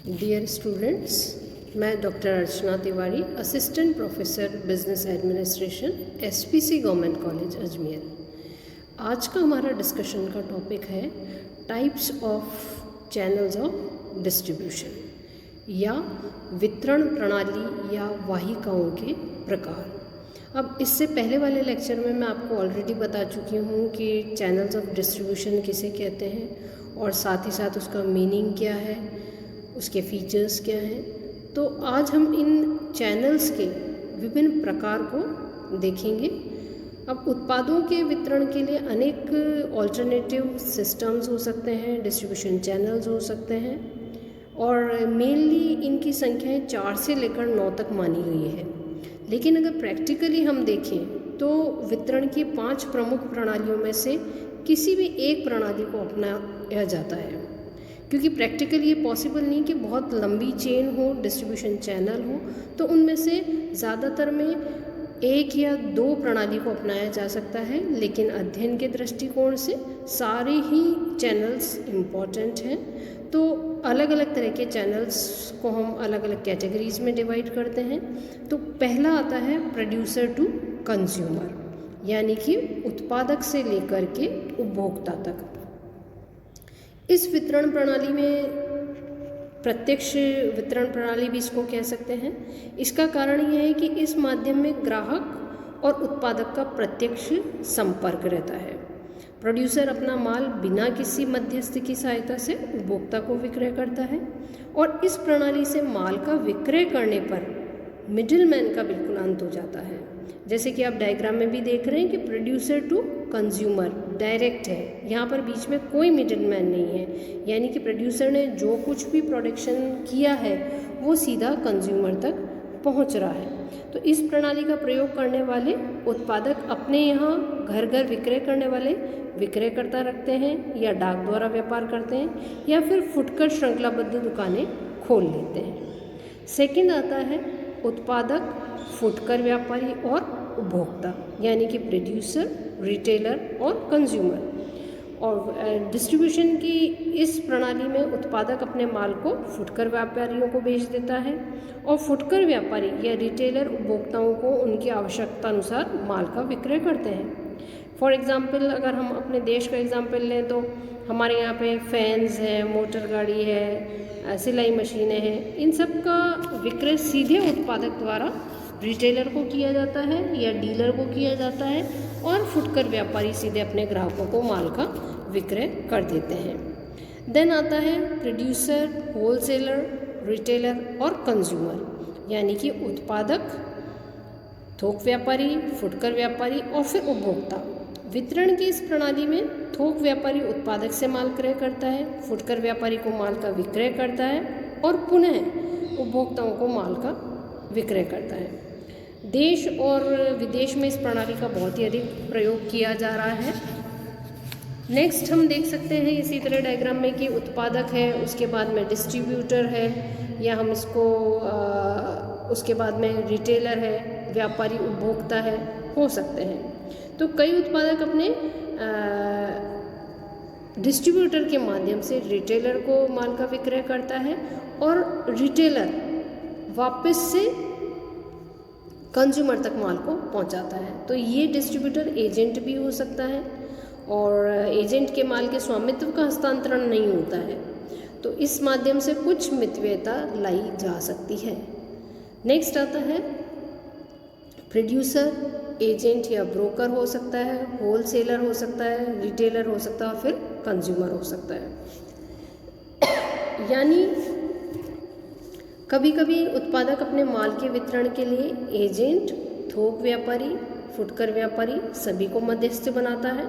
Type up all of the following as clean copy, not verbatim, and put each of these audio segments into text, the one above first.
Dear students, मैं doctor Archana Tiwari, assistant professor business administration, SPC government college Ajmer. आज का हमारा डिस्कशन का टॉपिक है types of channels of distribution या वितरण प्रणाली या वाहिकाओं के प्रकार। अब इससे पहले वाले लेक्चर में मैं आपको ऑलरेडी बता चुकी हूँ कि चैनल्स ऑफ डिस्ट्रीब्यूशन किसे कहते हैं और साथ ही साथ उसका मीनिंग क्या है, उसके फीचर्स क्या हैं। तो आज हम इन चैनल्स के विभिन्न प्रकार को देखेंगे। अब उत्पादों के वितरण के लिए अनेक ऑल्टरनेटिव सिस्टम्स हो सकते हैं, डिस्ट्रीब्यूशन चैनल्स हो सकते हैं और मेनली इनकी संख्याएं 4 से लेकर 9 तक मानी गई है। लेकिन अगर प्रैक्टिकली हम देखें तो वितरण की 5 प्रमुख प्रणालियों में से किसी भी एक प्रणाली को अपनाया जाता है, क्योंकि प्रैक्टिकली ये पॉसिबल नहीं कि बहुत लंबी चेन हो, डिस्ट्रीब्यूशन चैनल हो, तो उनमें से ज़्यादातर में 1 या 2 प्रणाली को अपनाया जा सकता है। लेकिन अध्ययन के दृष्टिकोण से सारे ही चैनल्स इम्पॉर्टेंट हैं, तो अलग अलग तरह के चैनल्स को हम अलग अलग कैटेगरीज में डिवाइड करते हैं। तो पहला आता है प्रोड्यूसर टू कंज्यूमर, यानी कि उत्पादक से लेकर के उपभोक्ता तक। इस वितरण प्रणाली में प्रत्यक्ष वितरण प्रणाली भी इसको कह सकते हैं। इसका कारण यह है कि इस माध्यम में ग्राहक और उत्पादक का प्रत्यक्ष संपर्क रहता है। प्रोड्यूसर अपना माल बिना किसी मध्यस्थ की सहायता से उपभोक्ता को विक्रय करता है और इस प्रणाली से माल का विक्रय करने पर मिडिलमैन का बिल्कुल अंत हो जाता है। जैसे कि आप डायग्राम में भी देख रहे हैं कि प्रोड्यूसर टू कंज्यूमर डायरेक्ट है, यहाँ पर बीच में कोई मिडिलमैन नहीं है, यानी कि प्रोड्यूसर ने जो कुछ भी प्रोडक्शन किया है वो सीधा कंज्यूमर तक पहुँच रहा है। तो इस प्रणाली का प्रयोग करने वाले उत्पादक अपने यहाँ घर घर विक्रय करने वाले विक्रयकर्ता रखते हैं या डाक द्वारा व्यापार करते हैं या फिर फुटकर श्रृंखलाबद्ध दुकानें खोल लेते हैं। सेकंड आता है उत्पादक, फुटकर व्यापारी और उपभोक्ता, यानी कि प्रोड्यूसर, रिटेलर और कंज्यूमर। और डिस्ट्रीब्यूशन की इस प्रणाली में उत्पादक अपने माल को फुटकर व्यापारियों को बेच देता है और फुटकर व्यापारी या रिटेलर उपभोक्ताओं को उनकी आवश्यकता अनुसार माल का विक्रय करते हैं। फॉर एग्ज़ाम्पल अगर हम अपने देश का एग्ज़ाम्पल लें तो हमारे यहाँ पे फैंस है, मोटर गाड़ी है, सिलाई मशीनें हैं, इन सब का विक्रय सीधे उत्पादक द्वारा रिटेलर को किया जाता है या डीलर को किया जाता है और फुटकर व्यापारी सीधे अपने ग्राहकों को माल का विक्रय कर देते हैं। देन आता है प्रोड्यूसर, होलसेलर, रिटेलर और कंज्यूमर, यानी कि उत्पादक, थोक व्यापारी, फुटकर व्यापारी और फिर उपभोक्ता। वितरण की इस प्रणाली में थोक व्यापारी उत्पादक से माल क्रय करता है, फुटकर व्यापारी को माल का विक्रय करता है और पुनः उपभोक्ताओं को माल का विक्रय करता है। देश और विदेश में इस प्रणाली का बहुत ही अधिक प्रयोग किया जा रहा है। नेक्स्ट हम देख सकते हैं इसी तरह डायग्राम में कि उत्पादक है, उसके बाद में डिस्ट्रीब्यूटर है या हम इसको उसके बाद में रिटेलर है, व्यापारी उपभोक्ता है, हो सकते हैं। तो कई उत्पादक अपने डिस्ट्रीब्यूटर के माध्यम से रिटेलर को माल का विक्रय करता है और रिटेलर वापस से कंज्यूमर तक माल को पहुंचाता है। तो ये डिस्ट्रीब्यूटर एजेंट भी हो सकता है और एजेंट के माल के स्वामित्व का हस्तांतरण नहीं होता है, तो इस माध्यम से कुछ मितव्ययता लाई जा सकती है। नेक्स्ट आता है प्रोड्यूसर, एजेंट या ब्रोकर हो सकता है, होलसेलर हो सकता है, रिटेलर हो सकता है और फिर कंज्यूमर हो सकता है। यानी कभी कभी उत्पादक अपने माल के वितरण के लिए एजेंट, थोक व्यापारी, फुटकर व्यापारी सभी को मध्यस्थ बनाता है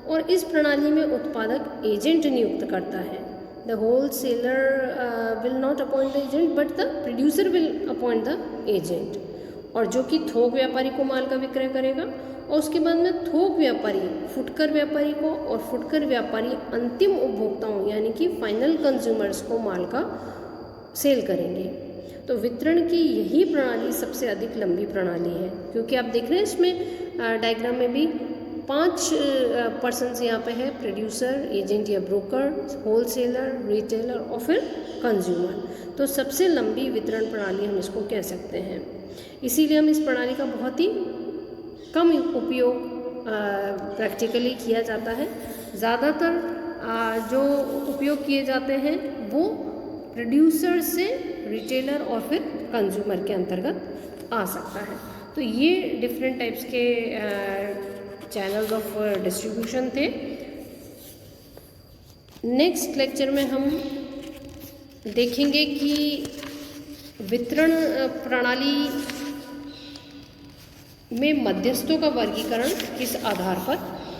और इस प्रणाली में उत्पादक एजेंट नियुक्त करता है। The wholesaler will not appoint the agent but the producer will appoint the agent, और जो कि थोक व्यापारी को माल का विक्रय करेगा और उसके बाद में थोक व्यापारी फुटकर व्यापारी को और फुटकर व्यापारी अंतिम उपभोक्ताओं यानी कि फाइनल कंज्यूमर्स को माल का सेल करेंगे। तो वितरण की यही प्रणाली सबसे अधिक लंबी प्रणाली है, क्योंकि आप देख रहे हैं इसमें डायग्राम में भी 5 पर्सन्स यहाँ पे है, प्रोड्यूसर, एजेंट या ब्रोकर, होलसेलर, रिटेलर और फिर कंज्यूमर। तो सबसे लंबी वितरण प्रणाली हम इसको कह सकते हैं। इसीलिए हम इस प्रणाली का बहुत ही कम उपयोग प्रैक्टिकली किया जाता है। ज़्यादातर जो उपयोग किए जाते हैं वो प्रोड्यूसर से रिटेलर और फिर कंज्यूमर के अंतर्गत आ सकता है। तो ये डिफरेंट टाइप्स के चैनल्स ऑफ डिस्ट्रीब्यूशन थे। नेक्स्ट लेक्चर में हम देखेंगे कि वितरण प्रणाली में मध्यस्थों का वर्गीकरण किस आधार पर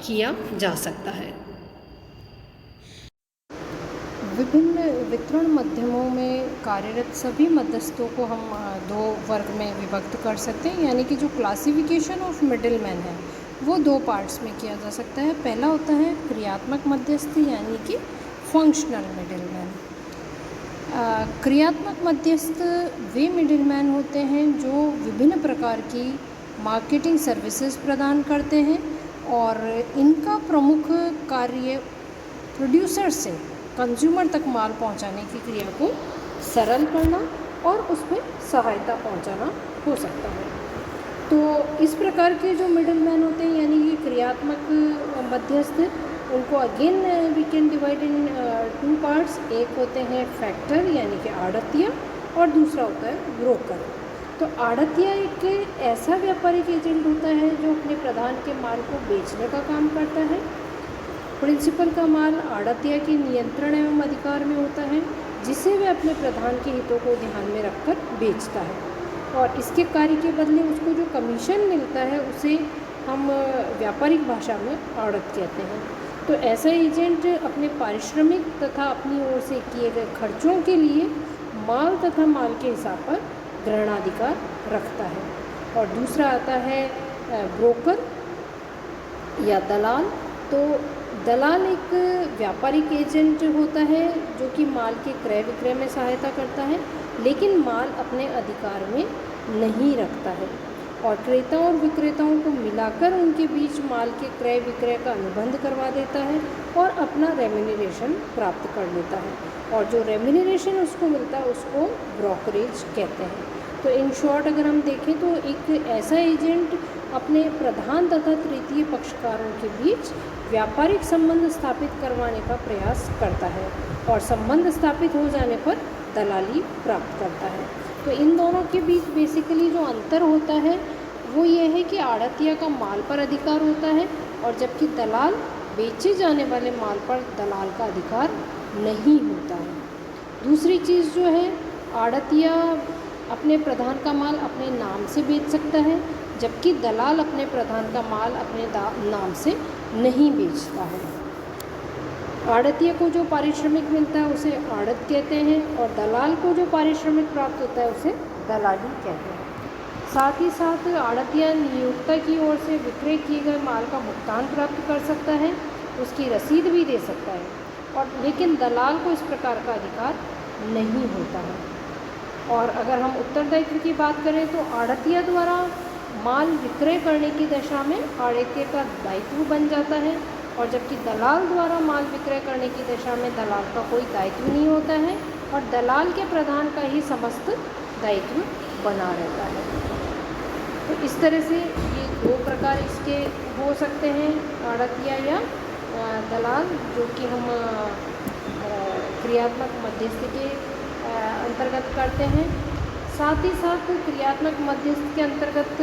किया जा सकता है। विभिन्न वितरण माध्यमों में कार्यरत सभी मध्यस्थों को हम दो वर्ग में विभक्त कर सकते हैं, यानी कि जो क्लासिफिकेशन ऑफ मिडिलमैन है वो दो पार्ट्स में किया जा सकता है। पहला होता है क्रियात्मक मध्यस्थ, यानी कि फंक्शनल मिडिलमैन। क्रियात्मक मध्यस्थ वे मिडिलमैन होते हैं जो विभिन्न प्रकार की मार्केटिंग सर्विसेज प्रदान करते हैं और इनका प्रमुख कार्य प्रोड्यूसर से कंज्यूमर तक माल पहुंचाने की क्रिया को सरल करना और उसमें सहायता पहुंचाना हो सकता है। तो इस प्रकार के जो मिडिलमैन होते हैं, यानी कि क्रियात्मक मध्यस्थ, उनको again we can divide in two parts. एक होते हैं फैक्टर यानी कि आड़तिया, और दूसरा होता है ब्रोकर। तो आड़तिया एक ऐसा व्यापारिक एजेंट होता है जो अपने प्रधान के माल को बेचने का काम करता है। प्रिंसिपल का माल आड़तिया के नियंत्रण एवं अधिकार में होता है, जिसे वे अपने प्रधान के हितों को ध्यान में रखकर बेचता है, और इसके कार्य के बदले उसको जो कमीशन मिलता है उसे हम व्यापारिक भाषा में आड़त कहते हैं। तो ऐसा एजेंट अपने पारिश्रमिक तथा अपनी ओर से किए गए खर्चों के लिए माल तथा माल के हिसाब पर ग्रहणाधिकार रखता है। और दूसरा आता है ब्रोकर या दलाल। तो दलाल एक व्यापारिक एजेंट होता है जो कि माल के क्रय विक्रय में सहायता करता है, लेकिन माल अपने अधिकार में नहीं रखता है, और क्रेताओं और विक्रेताओं को मिलाकर उनके बीच माल के क्रय विक्रय का अनुबंध करवा देता है और अपना रेम्यूनरेशन प्राप्त कर लेता है, और जो रेम्यूनरेशन उसको मिलता है उसको ब्रोकरेज कहते हैं। तो इन शॉर्ट अगर हम देखें तो एक ऐसा एजेंट अपने प्रधान तथा तृतीय पक्षकारों के बीच व्यापारिक संबंध स्थापित करवाने का प्रयास करता है, और संबंध स्थापित हो जाने पर दलाली प्राप्त करता है। तो इन दोनों के बीच बेसिकली जो अंतर होता है वो ये है कि आड़तिया का माल पर अधिकार होता है, और जबकि दलाल बेचे जाने वाले माल पर दलाल का अधिकार नहीं होता है। दूसरी चीज़ जो है, आड़तिया अपने प्रधान का माल अपने नाम से बेच सकता है, जबकि दलाल अपने प्रधान का माल अपने नाम से नहीं बेचता है। आड़तिया को जो पारिश्रमिक मिलता है उसे आड़त कहते हैं, और दलाल को जो पारिश्रमिक प्राप्त होता है उसे दलाली कहते हैं। साथ ही साथ आड़तिया नियोक्ता की ओर से विक्रय किए गए माल का भुगतान प्राप्त कर सकता है, उसकी रसीद भी दे सकता है, और लेकिन दलाल को इस प्रकार का अधिकार नहीं होता है। और अगर हम उत्तरदायित्व की बात करें तो आड़तिया द्वारा माल विक्रय करने की दशा में आड़तिया का दायित्व बन जाता है, और जबकि दलाल द्वारा माल विक्रय करने की दशा में दलाल का कोई दायित्व नहीं होता है, और दलाल के प्रधान का ही समस्त दायित्व बना रहता है। तो इस तरह से ये दो प्रकार इसके हो सकते हैं, आड़तिया या दलाल, जो कि हम क्रियात्मक मध्यस्थ के अंतर्गत करते हैं। साथ ही साथ क्रियात्मक मध्यस्थ के अंतर्गत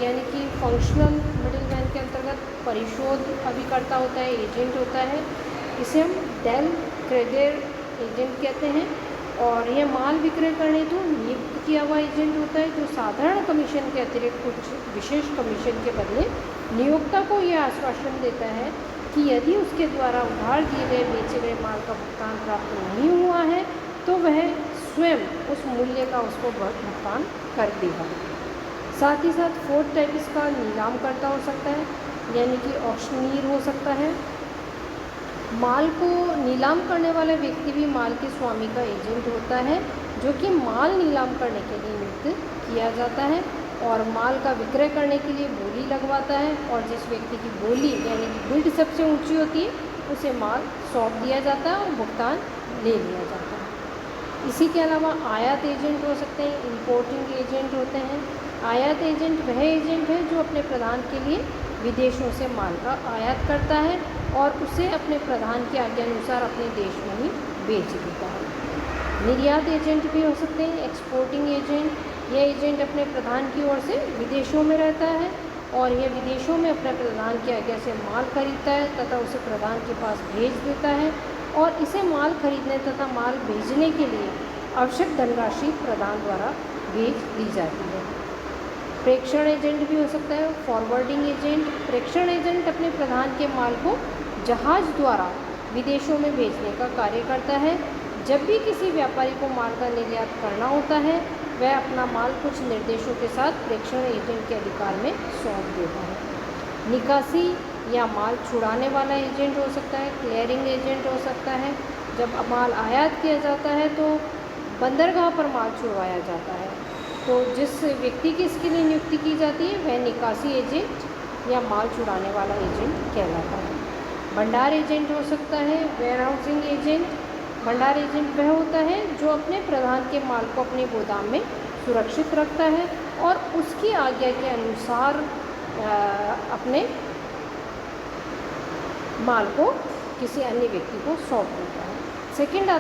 यानी कि फंक्शनल मिडिलमैन के अंतर्गत परिशोध अभिकर्ता होता है, एजेंट होता है। इसे हम डेल क्रेगर एजेंट कहते हैं, और यह माल विक्रय करने तो नियुक्त किया हुआ एजेंट होता है, जो साधारण कमीशन के अतिरिक्त कुछ विशेष कमीशन के बदले नियोक्ता को यह आश्वासन देता है कि यदि उसके द्वारा उधार दिए गए बेचे गए माल का भुगतान प्राप्त नहीं हुआ है तो वह स्वयं उस मूल्य का उसको भुगतान कर देगा। साथ ही साथ फोर्थ टाइप इसका नीलाम करता हो सकता है, यानी कि ऑक्शनीर हो सकता है। माल को नीलाम करने वाला व्यक्ति भी माल के स्वामी का एजेंट होता है, जो कि माल नीलाम करने के लिए नियुक्त किया जाता है और माल का विक्रय करने के लिए बोली लगवाता है, और जिस व्यक्ति की बोली यानी कि बिड सबसे ऊंची होती है उसे माल सौंप दिया जाता है और भुगतान ले लिया जाता है। इसी के अलावा आयात एजेंट हो सकते हैं, इंपोर्टिंग एजेंट होते हैं। आयात एजेंट वह एजेंट है जो अपने प्रधान के लिए विदेशों से माल का आयात करता है और उसे अपने प्रधान की आज्ञानुसार अपने देश में ही बेच देता है। निर्यात एजेंट भी हो सकते हैं, एक्सपोर्टिंग एजेंट। यह एजेंट अपने प्रधान की ओर से विदेशों में रहता है और यह विदेशों में अपने प्रधान की आज्ञा से माल खरीदता है तथा उसे प्रधान के पास भेज देता है और इसे माल खरीदने तथा माल भेजने के लिए आवश्यक धनराशि प्रधान द्वारा भेज दी जाती है। प्रेषण एजेंट भी हो सकता है, फॉरवर्डिंग एजेंट। प्रेषण एजेंट अपने प्रधान के माल को जहाज द्वारा विदेशों में भेजने का कार्य करता है। जब भी किसी व्यापारी को माल का निर्यात करना होता है वह अपना माल कुछ निर्देशों के साथ प्रेषण एजेंट के अधिकार में सौंप देता है। निकासी या माल छुड़ाने वाला एजेंट हो सकता है, क्लियरिंग एजेंट हो सकता है। जब माल आयात किया जाता है तो बंदरगाह पर माल छुड़वाया जाता है, तो जिस व्यक्ति की इसके लिए नियुक्ति की जाती है वह निकासी एजेंट या माल छुड़ाने वाला एजेंट कहलाता है। भंडार एजेंट हो सकता है, वेयरहाउसिंग एजेंट। भंडार एजेंट वह होता है जो अपने प्रधान के माल को अपने गोदाम में सुरक्षित रखता है और उसकी आज्ञा के अनुसार अपने माल को किसी अन्य व्यक्ति को सौंप देता है। सेकेंड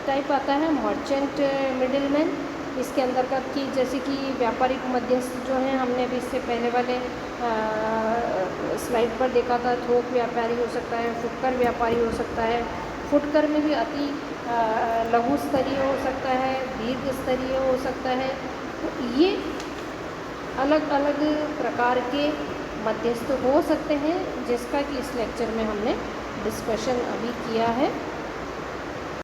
टाइप आता है मर्चेंट मिडिलमैन। इसके अंतर्गत कि जैसे कि व्यापारिक मध्यस्थ जो हैं, हमने अभी इससे पहले वाले स्लाइड पर देखा था, थोक व्यापारी हो सकता है, फुटकर व्यापारी हो सकता है। फुटकर में भी अति लघु स्तरीय हो सकता है, दीर्घ स्तरीय हो सकता है। तो ये अलग अलग प्रकार के मध्यस्थ हो सकते हैं जिसका कि इस लेक्चर में हमने डिस्कशन अभी किया है।